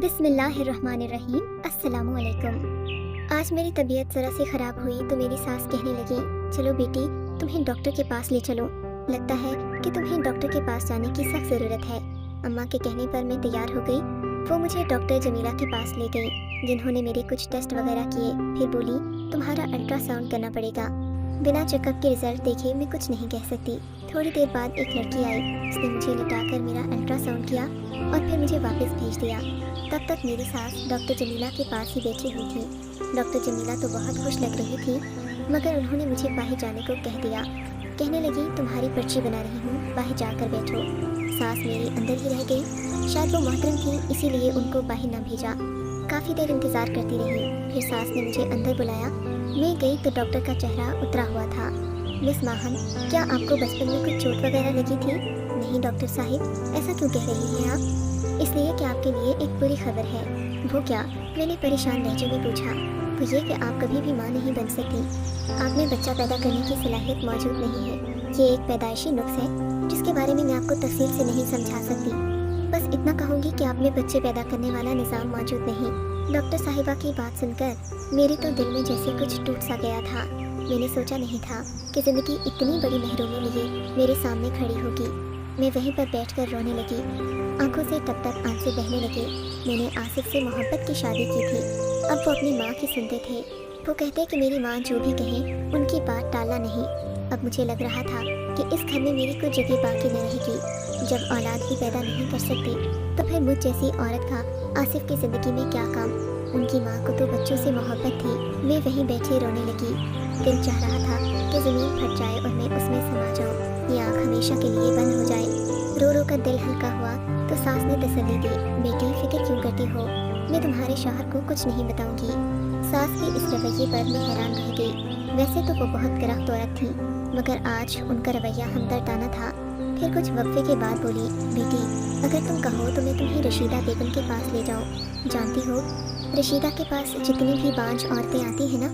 बिस्मिल्लाहिर्रहमानिर्रहीम। अस्सलामुअलैकुम। आज मेरी तबीयत ज़रा सी ख़राब हुई तो मेरी सास कहने लगी, चलो बेटी तुम्हें डॉक्टर के पास ले चलो, लगता है कि तुम्हें डॉक्टर के पास जाने की सख्त ज़रूरत है। अम्मा के कहने पर मैं तैयार हो गई। वो मुझे डॉक्टर जमीला के पास ले गई, जिन्होंने मेरे कुछ टेस्ट वगैरह किए। फिर बोली, तुम्हारा अल्ट्रासाउंड करना पड़ेगा। बिना चेकअप के रिजल्ट देखे मैं कुछ नहीं कह सकती। थोड़ी देर बाद एक लड़की आई, उसने मुझे लिटाकर मेरा अल्ट्रासाउंड किया और फिर मुझे वापस भेज दिया। तब तक मेरी सास डॉक्टर जमीला के पास ही बैठी हुई थी। डॉक्टर जमीला तो बहुत खुश लग रही थी, मगर उन्होंने मुझे बाहर जाने को कह दिया। कहने लगी, तुम्हारी पर्ची बना रही हूँ, बाहर जाकर बैठो। सास मेरी अंदर ही रह गई। शायद वो मोहतरम थी, इसीलिए उनको बाहर ना भेजा। काफ़ी देर इंतज़ार करती रही। फिर सास ने मुझे अंदर बुलाया। मैं गई तो डॉक्टर का चेहरा उतरा हुआ था। मिस माहन, क्या आपको बचपन में कुछ चोट वगैरह लगी थी? नहीं डॉक्टर साहिब, ऐसा क्यों कह रही हैं आप? इसलिए कि आपके लिए एक बुरी खबर है। वो क्या? मैंने परेशान लहजे में पूछा। वो ये कि आप कभी भी माँ नहीं बन सकती। आप में बच्चा पैदा करने की सलाहियत मौजूद नहीं है। ये एक पैदाइशी नुक्स है जिसके बारे में मैं आपको तफसील से नहीं समझा सकती। बस इतना कहूँगी कि आप में बच्चे पैदा करने वाला निज़ाम मौजूद नहीं। डॉक्टर साहिबा की बात सुनकर मेरे तो दिल में जैसे कुछ टूट सा गया था। मैंने सोचा नहीं था कि ज़िंदगी इतनी बड़ी महरूमी लिए मेरे सामने खड़ी होगी। मैं वहीं पर बैठकर रोने लगी। आंखों से टप टप आंसू बहने लगे। मैंने आसिफ से मोहब्बत की शादी की थी। अब वो अपनी माँ की सुनते थे। वो कहते कि मेरी माँ जो भी कहे उनकी बात टालना नहीं। अब मुझे लग रहा था कि इस घर में मेरी कोई जगह बाकी न रहेगी। जब औलाद ही पैदा नहीं कर सकती तो फिर मुझ जैसी औरत का आसिफ की ज़िंदगी में क्या काम? उनकी माँ को तो बच्चों से मोहब्बत थी। मैं वहीं बैठे रोने लगी। दिल चाह रहा था कि ज़मीन फट जाए और मैं उसमें समा जाऊँ, ये आँख हमेशा के लिए बंद हो जाए। रो रो कर दिल हल्का हुआ तो सास ने तसल्ली दी, बेटी फिक्र क्यों करती हो, मैं तुम्हारे शौहर को कुछ नहीं बताऊंगी। सास के इस रवैये पर मैं हैरान रह गई। वैसे तो वो बहुत करख्त औरत थी, मगर आज उनका रवैया हमदर्दाना था। फिर कुछ वक्फे के बाद बोली, बेटी अगर तुम कहो तो मैं तुम्हें रशीदा बेगम के पास ले जाऊँ। जानती हो, रशीदा के पास जितनी भी बांझ औरतें आती हैं ना,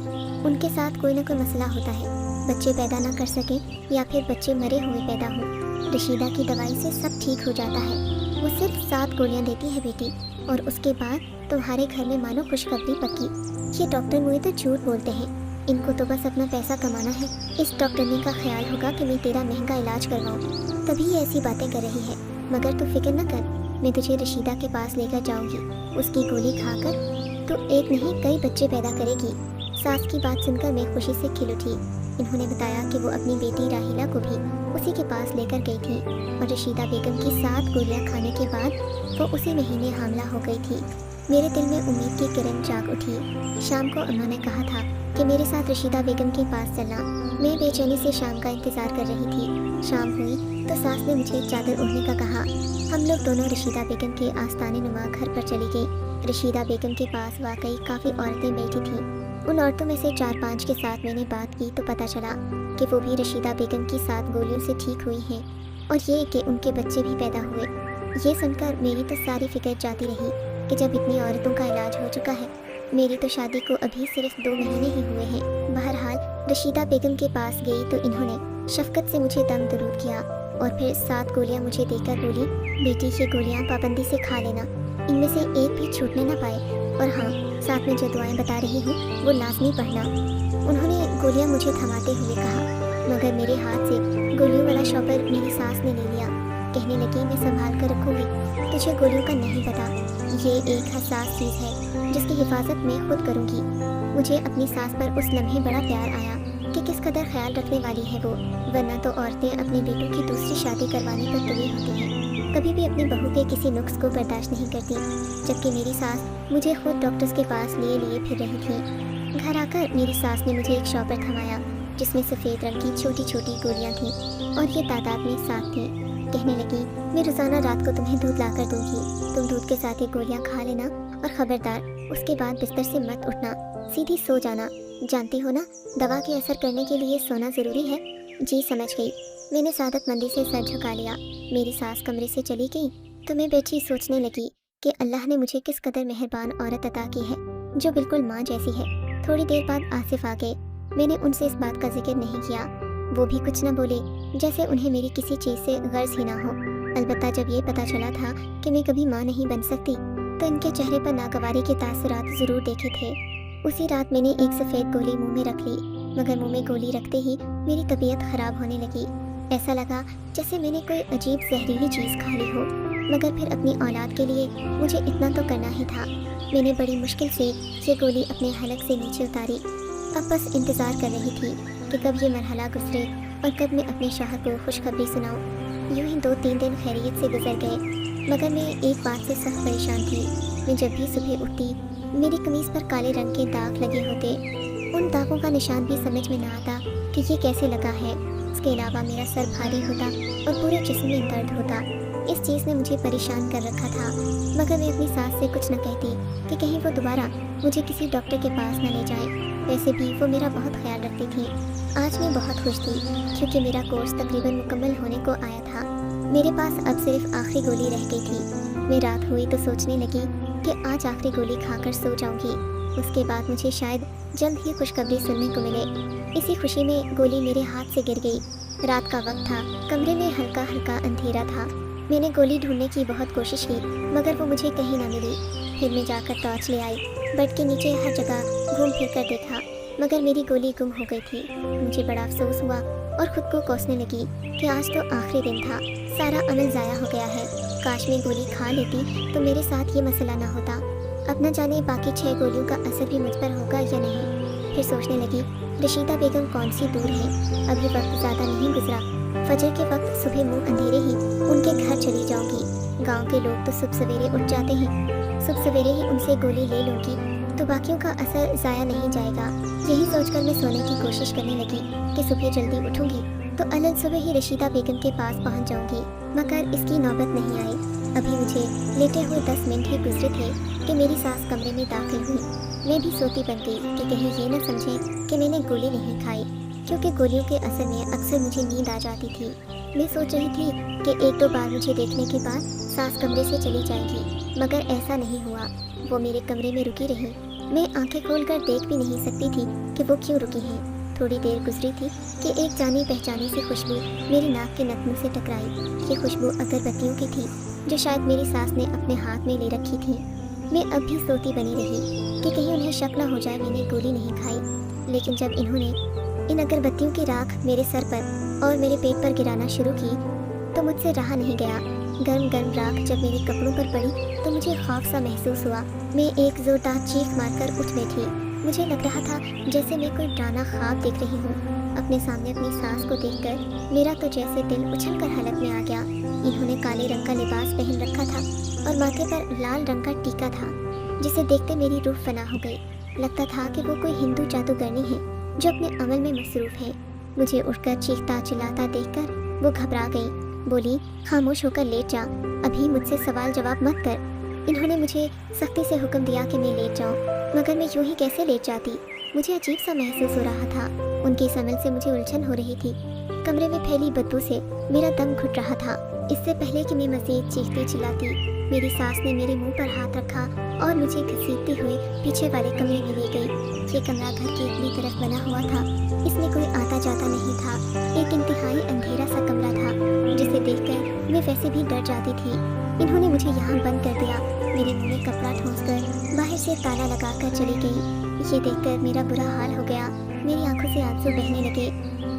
उनके साथ कोई ना कोई मसला होता है। बच्चे पैदा ना कर सकें या फिर बच्चे मरे हुए पैदा हों। रशीदा की दवाई से सब ठीक हो जाता है। वो सिर्फ 7 गोलियां देती है बेटी, और उसके बाद तुम्हारे घर में मानो खुशखबरी पक्की। ये डॉक्टर मुझे तो झूठ बोलते हैं, इनको तो बस अपना पैसा कमाना है। इस डॉक्टरनी का ख्याल होगा कि मैं तेरा महंगा इलाज करवाऊँ, तभी ये ऐसी बातें कर रही है। मगर तू फिक्र न कर, मैं तुझे रशीदा के पास लेकर जाऊँगी। उसकी गोली खाकर तो एक नहीं कई बच्चे पैदा करेगी। सास की बात सुनकर मैं खुशी से खिल उठी। इन्होंने बताया कि वो अपनी बेटी राहिला को भी उसी के पास लेकर गई थी, और रशीदा बेगम की 7 गोलियां खाने के बाद वो उसी महीने हामला हो गई थी। मेरे दिल में उम्मीद की किरण जाग उठी। शाम को उन्होंने कहा था कि मेरे साथ रशीदा बेगम के पास चलना। मैं बेचैनी से शाम का इंतज़ार कर रही थी। शाम हुई तो सास ने मुझे चादर ओढ़ने का कहा। हम लोग दोनों रशीदा बेगम के आस्ताने नुमा घर पर चली गई। रशीदा बेगम के पास वाकई काफ़ी औरतें बैठी थीं। उन औरतों में से 4-5 के साथ मैंने बात की तो पता चला कि वो भी रशीदा बेगम की 7 गोलियों से ठीक हुई हैं, और ये कि उनके बच्चे भी पैदा हुए। ये सुनकर मेरी तो सारी फिक्र जाती रही कि जब इतनी औरतों का इलाज हो चुका है, मेरी तो शादी को अभी सिर्फ 2 महीने ही हुए हैं। बहरहाल रशीदा बेगम के पास गई तो इन्होंने शफकत से मुझे दम दरूद किया और फिर 7 गोलियाँ मुझे देकर बोली, बेटी ये गोलियाँ पाबंदी से खा लेना, इनमें से एक भी छूटने ना पाए, और हाँ, साथ में जो दुआएं बता रही हूँ वो लाजमी पढ़ना। उन्होंने गोलियां मुझे थमाते हुए कहा, मगर मेरे हाथ से गोलियों वाला शॉपर मेरी सास ने ले लिया। कहने लगी, मैं संभाल कर रखूँगी, तुझे गोलियों का नहीं पता। ये एक हसास चीज़ है जिसकी हिफाजत मैं खुद करूँगी। मुझे अपनी सास पर उस लम्हे बड़ा प्यार आया कि किस कदर ख्याल रखने वाली है वो, वरना तो औरतें अपने बेटों की दूसरी शादी करवाने पर तुली होती हैं, कभी भी अपनी बहू के किसी नुक्स को बर्दाश्त नहीं करती। जबकि मेरी सास मुझे खुद डॉक्टर्स के पास लिए फिर रही थी। घर आकर मेरी सास ने मुझे एक शॉपर थमाया जिसमें सफ़ेद रंग की छोटी छोटी गोलियां थीं, और ये तादाद में 7 थीं। कहने लगी, मैं रोज़ाना रात को तुम्हें दूध ला कर दूँगी, तुम दूध के साथ ये गोलियाँ खा लेना, और ख़बरदार उसके बाद बिस्तर से मत उठना, सीधी सो जाना। जानती हो ना, दवा के असर करने के लिए सोना ज़रूरी है। जी समझ गई। मैंने सादतमंदी से सर झुका लिया। मेरी सास कमरे से चली गई तो मैं बैठी सोचने लगी कि अल्लाह ने मुझे किस कदर मेहरबान औरत अता की है, जो बिल्कुल माँ जैसी है। थोड़ी देर बाद आसिफ आ गए। मैंने उनसे इस बात का जिक्र नहीं किया। वो भी कुछ न बोले, जैसे उन्हें मेरी किसी चीज़ से गर्ज ही ना हो। अलबत्ता जब ये पता चला था कि मैं कभी माँ नहीं बन सकती तो इनके चेहरे पर नागवारी के तासुरात ज़रूर देखे थे। उसी रात मैंने एक सफ़ेद गोली मुंह में रख ली, मगर मुंह में गोली रखते ही मेरी तबीयत ख़राब होने लगी। ऐसा लगा जैसे मैंने कोई अजीब जहरीली चीज़ खा ली हो, मगर फिर अपनी औलाद के लिए मुझे इतना तो करना ही था। मैंने बड़ी मुश्किल से ये गोली अपने हलक से नीचे उतारी। अब बस इंतज़ार कर रही थी कि कब ये मरहला गुजरे और कब मैं अपने शौहर को खुशखबरी सुनाऊं। यूं ही 2-3 दिन खैरियत से गुजर गए, मगर मैं एक बात से सख्त परेशान थी। मैं जब भी सुबह उठती, मेरी कमीज़ पर काले रंग के दाग लगे होते। उन दागों का निशान भी समझ में ना आता कि ये कैसे लगा है। इसके अलावा मेरा सर भारी होता और पूरे जिस्म में दर्द होता। इस चीज़ ने मुझे परेशान कर रखा था, मगर मैं अपनी सास से कुछ न कहती कि कहीं वो दोबारा मुझे किसी डॉक्टर के पास न ले जाए। वैसे भी वो मेरा बहुत ख्याल रखती थी। आज मैं बहुत खुश थी क्योंकि मेरा कोर्स तकरीबन मुकम्मल होने को आया था। मेरे पास अब सिर्फ आखिरी गोली रह गई थी। मैं रात हुई तो सोचने लगी कि आज आखिरी गोली खाकर सो जाऊंगी। उसके बाद मुझे शायद जल्द ही खुशखबरी सुनने को मिले। इसी खुशी में गोली मेरे हाथ से गिर गई। रात का वक्त था, कमरे में हल्का हल्का अंधेरा था। मैंने गोली ढूंढने की बहुत कोशिश की, मगर वो मुझे कहीं ना मिली। फिर मैं जाकर टॉर्च ले आई, बेड के नीचे हर जगह घूम फिर कर देखा, मगर मेरी गोली गुम हो गई थी। मुझे बड़ा अफसोस हुआ और ख़ुद को कोसने लगी कि आज तो आखिरी दिन था, सारा अमल ज़ाया हो गया है। काश मैं गोली खा लेती तो मेरे साथ ये मसला ना होता। अब न जाने बाकी 6 गोलियों का असर भी मुझ पर होगा या नहीं। फिर सोचने लगी, रशीदा बेगम कौन सी दूर है, अभी वक्त ज़्यादा नहीं गुजरा। फजर के वक्त सुबह मुँह अंधेरे ही उनके घर चली जाऊंगी। गांव के लोग तो सुबह सवेरे उठ जाते हैं, सुबह सवेरे ही उनसे गोली ले लूँगी तो बाकियों का असर ज़ाया नहीं जाएगा। यही सोचकर मैं सोने की कोशिश करने लगी कि सुबह जल्दी उठूंगी तो अलग सुबह ही रशीदा बेगम के पास पहुंच जाऊंगी, मगर इसकी नौबत नहीं आई। अभी मुझे लेटे हुए 10 मिनट ही गुजरे थे कि मेरी सास कमरे में दाखिल हुई। मैं भी सोती बन गई कि कहीं ये न समझें कि मैंने गोली नहीं खाई, क्योंकि गोलियों के असर में अक्सर मुझे नींद आ जाती थी। मैं सोच रही थी कि 1-2 बार मुझे देखने के बाद सास कमरे से चली जाएगी, मगर ऐसा नहीं हुआ। वो मेरे कमरे में रुकी रही। मैं आंखें खोलकर देख भी नहीं सकती थी कि वो क्यों रुकी हैं। थोड़ी देर गुजरी थी कि एक जानी पहचानी सी खुशबू मेरी नाक के नथनों से टकराई। ये खुशबू अगरबत्तियों की थी जो शायद मेरी सास ने अपने हाथ में ले रखी थी। मैं अब भी सोती बनी रही कि कहीं उन्हें शक न हो जाए मैंने गोली नहीं खाई। लेकिन जब इन्होंने इन अगरबत्तियों की राख मेरे सर पर और मेरे पेट पर गिराना शुरू की तो मुझसे रहा नहीं गया। गर्म गर्म राख जब मेरे कपड़ों पर पड़ी तो मुझे खौफ सा महसूस हुआ। मैं एक जोरदार चीख मारकर उठ बैठी। मुझे लग रहा था जैसे मैं कोई डरावना ख्वाब देख रही हूँ। अपने सामने अपनी सास को देखकर मेरा तो जैसे दिल उछलकर हलक में आ गया। इन्होंने काले रंग का लिबास पहन रखा था और माथे पर लाल रंग का टीका था, जिसे देखते मेरी रूह फना हो गई। लगता था कि वो कोई हिंदू जादूगरनी है जो अपने अमल में मसरूफ़ है। मुझे उठकर चीखता चिल्लाता देखकर वो घबरा गई। बोली, खामोश होकर लेट जा, अभी मुझसे सवाल जवाब मत कर। इन्होंने मुझे सख्ती से हुक्म दिया कि मैं लेट जाऊं, मगर मैं यूं ही कैसे लेट जाती। मुझे अजीब सा महसूस हो रहा था। उनके इस अमल से मुझे उलझन हो रही थी। कमरे में फैली बदबू से मेरा दम घुट रहा था। इससे पहले कि मैं मज़ीद चीखती चिल्लाती, मेरी सास ने मेरे मुंह पर हाथ रखा और मुझे घसीटते हुए पीछे वाले कमरे में ले गई। ये कमरा घर की अपनी तरफ बना हुआ था। इसमें कोई आता जाता नहीं था। एक इंतहाई अंधेरा सा कमरा था जिसे देखकर मैं वैसे भी डर जाती थी। इन्होंने मुझे यहाँ बंद कर दिया। मेरे मुंह में कपड़ा ठूंसकर बाहर से ताला लगाकर चली गई। ये देखकर मेरा बुरा हाल हो गया। मेरी आंखों से आंसू बहने लगे।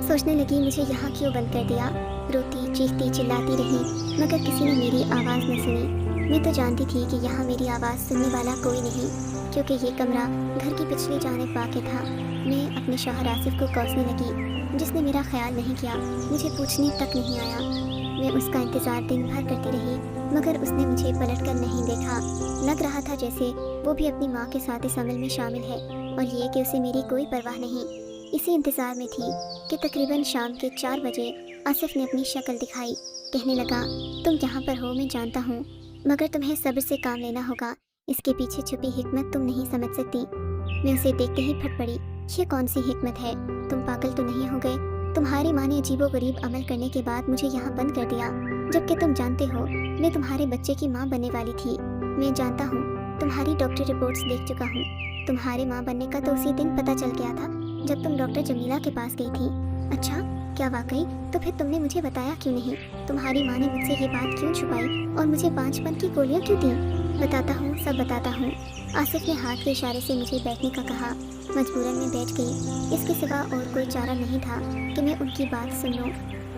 सोचने लगी मुझे यहाँ क्यों बंद कर दिया। रोती चीखती चिल्लाती रही, मगर किसी ने मेरी आवाज़ न सुनी। मैं तो जानती थी कि यहाँ मेरी आवाज़ सुनने वाला कोई नहीं, क्योंकि ये कमरा घर की पिछली जानिब वाक़ था। मैं अपने शौहर आसिफ को कोसने लगी, जिसने मेरा ख्याल नहीं किया, मुझे पूछने तक नहीं आया। मैं उसका इंतज़ार दिन भर करती रही, मगर उसने मुझे पलट कर नहीं देखा। लग रहा था जैसे वो भी अपनी माँ के साथ इस अमल में शामिल है और ये कि उसे मेरी कोई परवाह नहीं। इसी इंतज़ार में थी कि तकरीबन शाम के 4 बजे आसिफ ने अपनी शक्ल दिखाई। कहने लगा, तुम यहाँ पर हो मैं जानता हूँ, मगर तुम्हें सब्र से काम लेना होगा। इसके पीछे छुपी हिकमत तुम नहीं समझ सकती। मैं उसे देखते ही फट पड़ी। ये कौन सी हिकमत है? तुम पागल तो नहीं हो गए? तुम्हारी माँ ने अजीबोगरीब अमल करने के बाद मुझे यहाँ बंद कर दिया, जबकि तुम जानते हो मैं तुम्हारे बच्चे की माँ बनने वाली थी। मैं जानता हूँ, तुम्हारी डॉक्टर रिपोर्ट्स देख चुका हूँ। तुम्हारे माँ बनने का तो उसी दिन पता चल गया था जब तुम डॉक्टर जमीला के पास गई थी। अच्छा, क्या वाकई? तो फिर तुमने मुझे बताया क्यों नहीं? तुम्हारी माँ ने मुझसे ये बात क्यों छुपाई और मुझे 5 पन की गोलियाँ क्यों दी? बताता हूँ, सब बताता हूँ। आसिफ ने हाथ के इशारे से मुझे बैठने का कहा। मजबूरन मैं बैठ गई। इसके सिवा और कोई चारा नहीं था कि मैं उनकी बात सुन लूँ,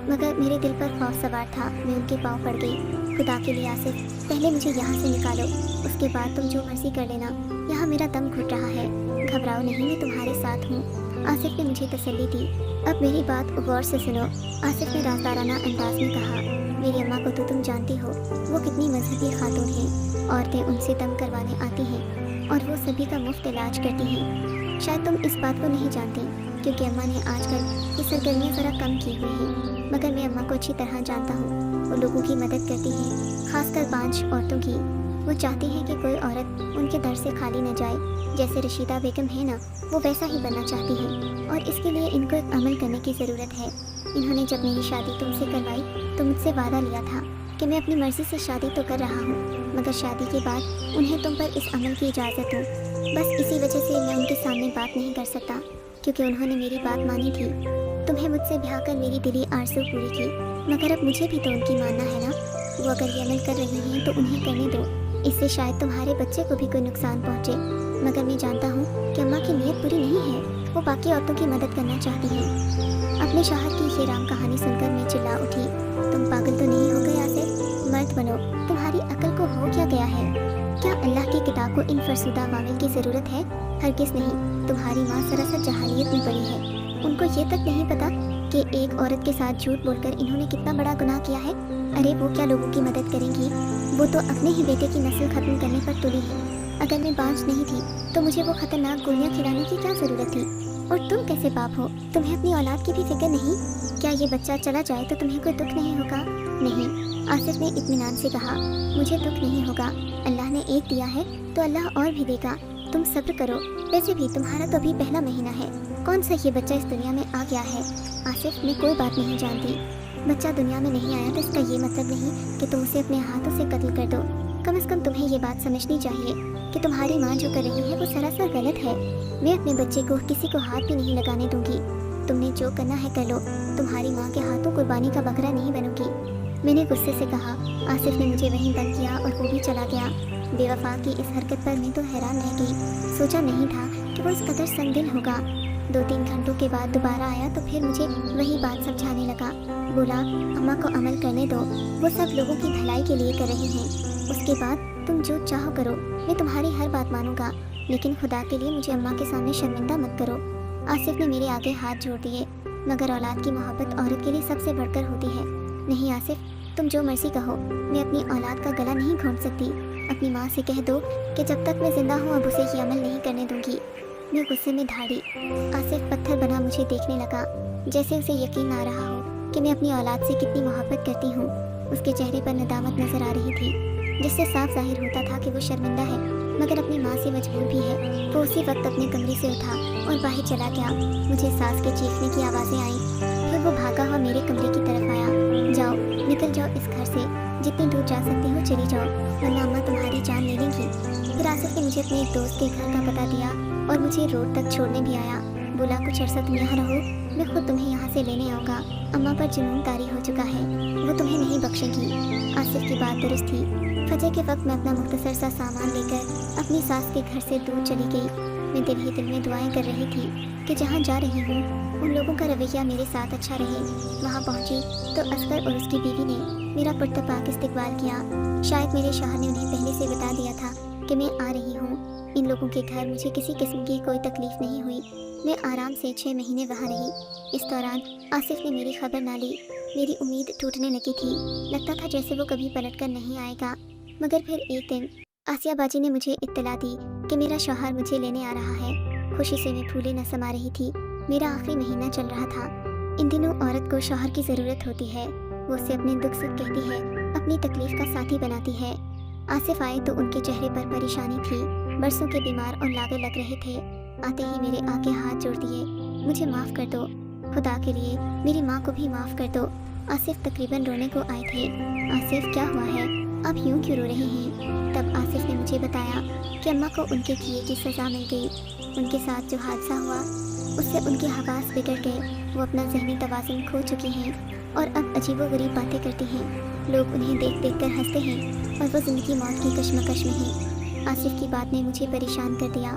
मगर मेरे दिल पर खौफ सवार था। मैं उनके पाँव पड़ गई। खुदा के लिए आसिफ, पहले मुझे यहाँ से निकालो, उसके बाद तुम जो मर्जी कर लेना। यहाँ मेरा दम घुट रहा है। घबराओ नहीं, मैं तुम्हारे साथ हूँ। आसिफ ने मुझे तसल्ली दी। अब मेरी बात गौर से सुनो, आसिफ ने राजदाराना अंदाज में कहा। मेरी अम्मा को तो तुम जानती हो, वो कितनी मजहबी खातून हैं। औरतें उनसे दम करवाने आती हैं और वो सभी का मुफ्त इलाज करती हैं। शायद तुम इस बात को नहीं जानती, क्योंकि अम्मा ने आजकल ये सरगर्मियाँ ज़रा कम की हुई हैं, मगर मैं अम्मा को अच्छी तरह जानता हूँ। वो लोगों की मदद करती हैं, खासकर बांझ औरतों की। वो चाहती हैं कि कोई औरत उनके दर से खाली न जाए। जैसे रशीदा बेगम है ना, वो वैसा ही बनना चाहती हैं, और इसके लिए इनको एक अमल करने की ज़रूरत है। इन्होंने जब मेरी शादी तुमसे करवाई तो मुझसे वादा लिया था कि मैं अपनी मर्ज़ी से शादी तो कर रहा हूँ, मगर शादी के बाद उन्हें तुम पर इस अमल की इजाज़त दूँ। बस इसी वजह से मैं उनके सामने बात नहीं कर सकता, क्योंकि उन्होंने मेरी बात मानी थी। तुम्हें मुझसे ब्याह कर मेरी दिली आरज़ू पूरी की, मगर अब मुझे भी तो उनकी मानना है ना। वो अगर ये अमल कर रही हैं तो उन्हें करने दो। इससे शायद तुम्हारे बच्चे को भी कोई नुकसान पहुँचे, मगर मैं जानता हूँ कि अम्मा की नीयत बुरी नहीं है। वो बाकी औरतों की मदद करना चाहती हैं। अपने शौहर की ये राम कहानी सुनकर मैं चिल्ला उठी। तुम पागल तो नहीं हो गए आसिफ? मर्द बनो, तुम्हारी अकल को हो क्या गया है? क्या अल्लाह की किताब को इन फरसुदा अवामिल की ज़रूरत है? हरगिज़ नहीं। तुम्हारी माँ सरासर जहालियत में पड़ी है। उनको ये तक नहीं पता कि एक औरत के साथ झूठ बोलकर इन्होंने कितना बड़ा गुनाह किया है। अरे वो क्या लोगों की मदद करेंगी? वो तो अपने ही बेटे की नस्ल खत्म करने पर तुली है। अगर मैं बांझ नहीं थी तो मुझे वो खतरनाक गोलियां खिलाने की क्या ज़रूरत थी? और तुम कैसे बाप हो? तुम्हें अपनी औलाद की भी फिक्र नहीं? क्या ये बच्चा चला जाए तो तुम्हें कोई दुख नहीं होगा? नहीं, आसिफ ने इत्मीनान से कहा। मुझे दुख नहीं होगा। अल्लाह ने एक दिया है तो अल्लाह और भी देगा। तुम सब्र करो। वैसे भी तुम्हारा तो अभी पहला महीना है। कौन सा ये बच्चा इस दुनिया में आ गया है? आसिफ, मैं कोई बात नहीं जानती। बच्चा दुनिया में नहीं आया तो इसका ये मतलब नहीं कि तुम उसे अपने हाथों से कत्ल कर दो। कम से कम तुम्हें ये बात समझनी चाहिए कि तुम्हारी माँ जो कर रही है वो सरासर गलत है। मैं अपने बच्चे को किसी को हाथ भी नहीं लगाने दूंगी। तुमने जो करना है कर लो। तुम्हारी माँ के हाथों कुर्बानी का बकरा नहीं बनूंगी। मैंने गुस्से से कहा। आसिफ ने मुझे वहीं बंद किया और वो भी चला गया। बेवफा की इस हरकत पर मैं तो हैरान रह गई। सोचा नहीं था कि वो इस कदर संगीन होगा। 2-3 घंटों के बाद दोबारा आया तो फिर मुझे वही बात समझाने लगा। बोला, अम्मा को अमल करने दो, वो सब लोगों की भलाई के लिए कर रही हैं। उसके बाद तुम जो चाहो करो, मैं तुम्हारी हर बात मानूंगा, लेकिन खुदा के लिए मुझे अम्मा के सामने शर्मिंदा मत करो। आसिफ ने मेरे आगे हाथ जोड़ दिए, मगर औलाद की मोहब्बत औरत के लिए सबसे बढ़कर होती है। नहीं आसिफ, तुम जो मर्जी कहो, मैं अपनी औलाद का गला नहीं घोंट सकती। अपनी माँ से कह दो कि जब तक मैं जिंदा हूँ अब उसे ये अमल नहीं करने दूंगी। मैं गुस्से में ढाड़ी। आसिफ पत्थर बना मुझे देखने लगा, जैसे उसे यकीन आ रहा हो कि मैं अपनी औलाद से कितनी मोहब्बत करती हूँ। उसके चेहरे पर नदामत नजर आ रही थी, जिससे साफ जाहिर होता था कि वो शर्मिंदा है, मगर अपनी माँ से मजबूर भी है। वो उसी वक्त अपने कमरे से उठा और बाहर चला गया। मुझे सास के चीखने की आवाज़ें आईं। फिर वो भागा हुआ मेरे कमरे की तरफ आया। जाओ, निकल जाओ इस घर से, जितनी दूर जा सकती हो चली जाओ, वरना अम्मा तुम्हारी जान ले लेंगी। फिर आसिफ ने मुझे अपने एक दोस्त के घर का पता दिया और मुझे रोड तक छोड़ने भी आया। बोला, कुछ अरसा तुम यहाँ रहो, मैं खुद तुम्हें यहाँ से लेने आऊँगा। अम्मा पर जुनून तारी हो चुका है, वो तुम्हें नहीं बख्शेगी। आसिफ की बात दुरुस्त थी। फजर के वक्त मैं अपना मुख्तसर सा सामान लेकर अपनी सास के घर से दूर चली गई। मैं दिल ही दिल में दुआएं कर रही थी कि जहाँ जा रही हूँ उन लोगों का रवैया मेरे साथ अच्छा रहे। वहाँ पहुँची तो असगर और उसकी बीवी ने मेरा पुरतपाक इस्तकबाल किया। शायद मेरे शौहर ने उन्हें पहले से बता दिया था कि मैं आ रही हूँ। इन लोगों के घर मुझे किसी किस्म की कोई तकलीफ नहीं हुई। मैं आराम से 6 महीने वहाँ रही। इस दौरान आसिफ ने मेरी खबर ना ली। मेरी उम्मीद टूटने लगी थी। लगता था जैसे वो कभी पलट कर नहीं आएगा। मगर फिर एक दिन आसिया बाजी ने मुझे इत्तला दी कि मेरा शौहर मुझे लेने आ रहा है। खुशी से मैं फूले न समा रही थी। मेरा आखिरी महीना चल रहा था। इन दिनों औरत को शौहर की ज़रूरत होती है। वो उससे अपने दुख सुख कहती है, अपनी तकलीफ का साथी बनाती है। आसिफ आए तो उनके चेहरे पर परेशानी थी। बरसों के बीमार और लागे लग रहे थे। आते ही मेरे आगे हाथ जोड़ दिए। मुझे माफ़ कर दो, खुदा के लिए मेरी माँ को भी माफ़ कर दो। आसिफ तकरीबन रोने को आए थे। आसिफ, क्या हुआ है? आप यूं क्यों रो रहे हैं? तब आसिफ ने मुझे बताया कि अम्मा को उनके किए की सज़ा मिल गई। उनके साथ जो हादसा हुआ उससे उनके हवास बिगड़ गए। वो अपना ज़हनी तवाज़ुन खो चुकी हैं। اور اب عجیب و غریب باتیں کرتے ہیں۔ لوگ انہیں دیکھ دیکھ کر ہنستے ہیں اور وہ زندگی موت کی کشمکش میں ہیں۔ آصف کی بات نے مجھے پریشان کر دیا۔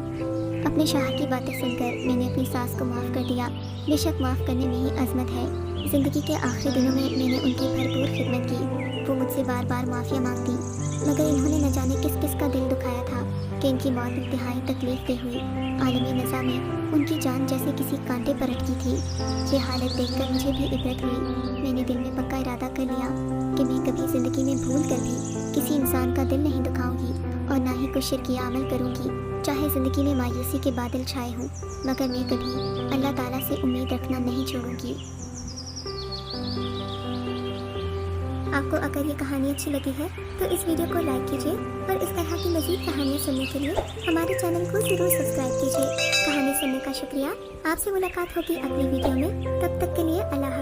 اپنے شوہر کی باتیں سن کر میں نے اپنی ساس کو معاف کر دیا۔ بے شک معاف کرنے میں ہی عظمت ہے۔ زندگی کے آخری دنوں میں نے ان کی بھرپور خدمت کی۔ وہ مجھ سے بار بار معافیا مانگتی، مگر انہوں نے نہ جانے کس کس کا دل دکھایا تھا کہ ان کی موت انتہائی تکلیف دہ ہوئی۔ عالمی نزا میں ان کی جان جیسے کسی کانٹے پر اٹکی تھی۔ یہ حالت دیکھ کر مجھے بھی عبرت ہوئی۔ میں نے دل میں پکا ارادہ کر لیا کہ میں کبھی زندگی میں بھول کر بھی کسی انسان کا دل نہیں دکھاؤں گی اور نہ ہی کوئی شرکیہ عمل کروں گی، چاہے زندگی میں مایوسی کے بادل چھائے ہوں، مگر میں کبھی اللہ تعالیٰ سے امید رکھنا نہیں چھوڑوں گی۔ آپ کو اگر یہ کہانی اچھی لگی ہے تو اس ویڈیو کو لائک کیجیے اور اس طرح کی مزید کہانیاں سننے کے لیے ہمارے چینل کو ضرور سبسکرائب کیجیے۔ کہانی سننے کا شکریہ۔ آپ سے ملاقات ہوگی اگلی ویڈیو میں، تب تک کے لیے اللہ حافظ۔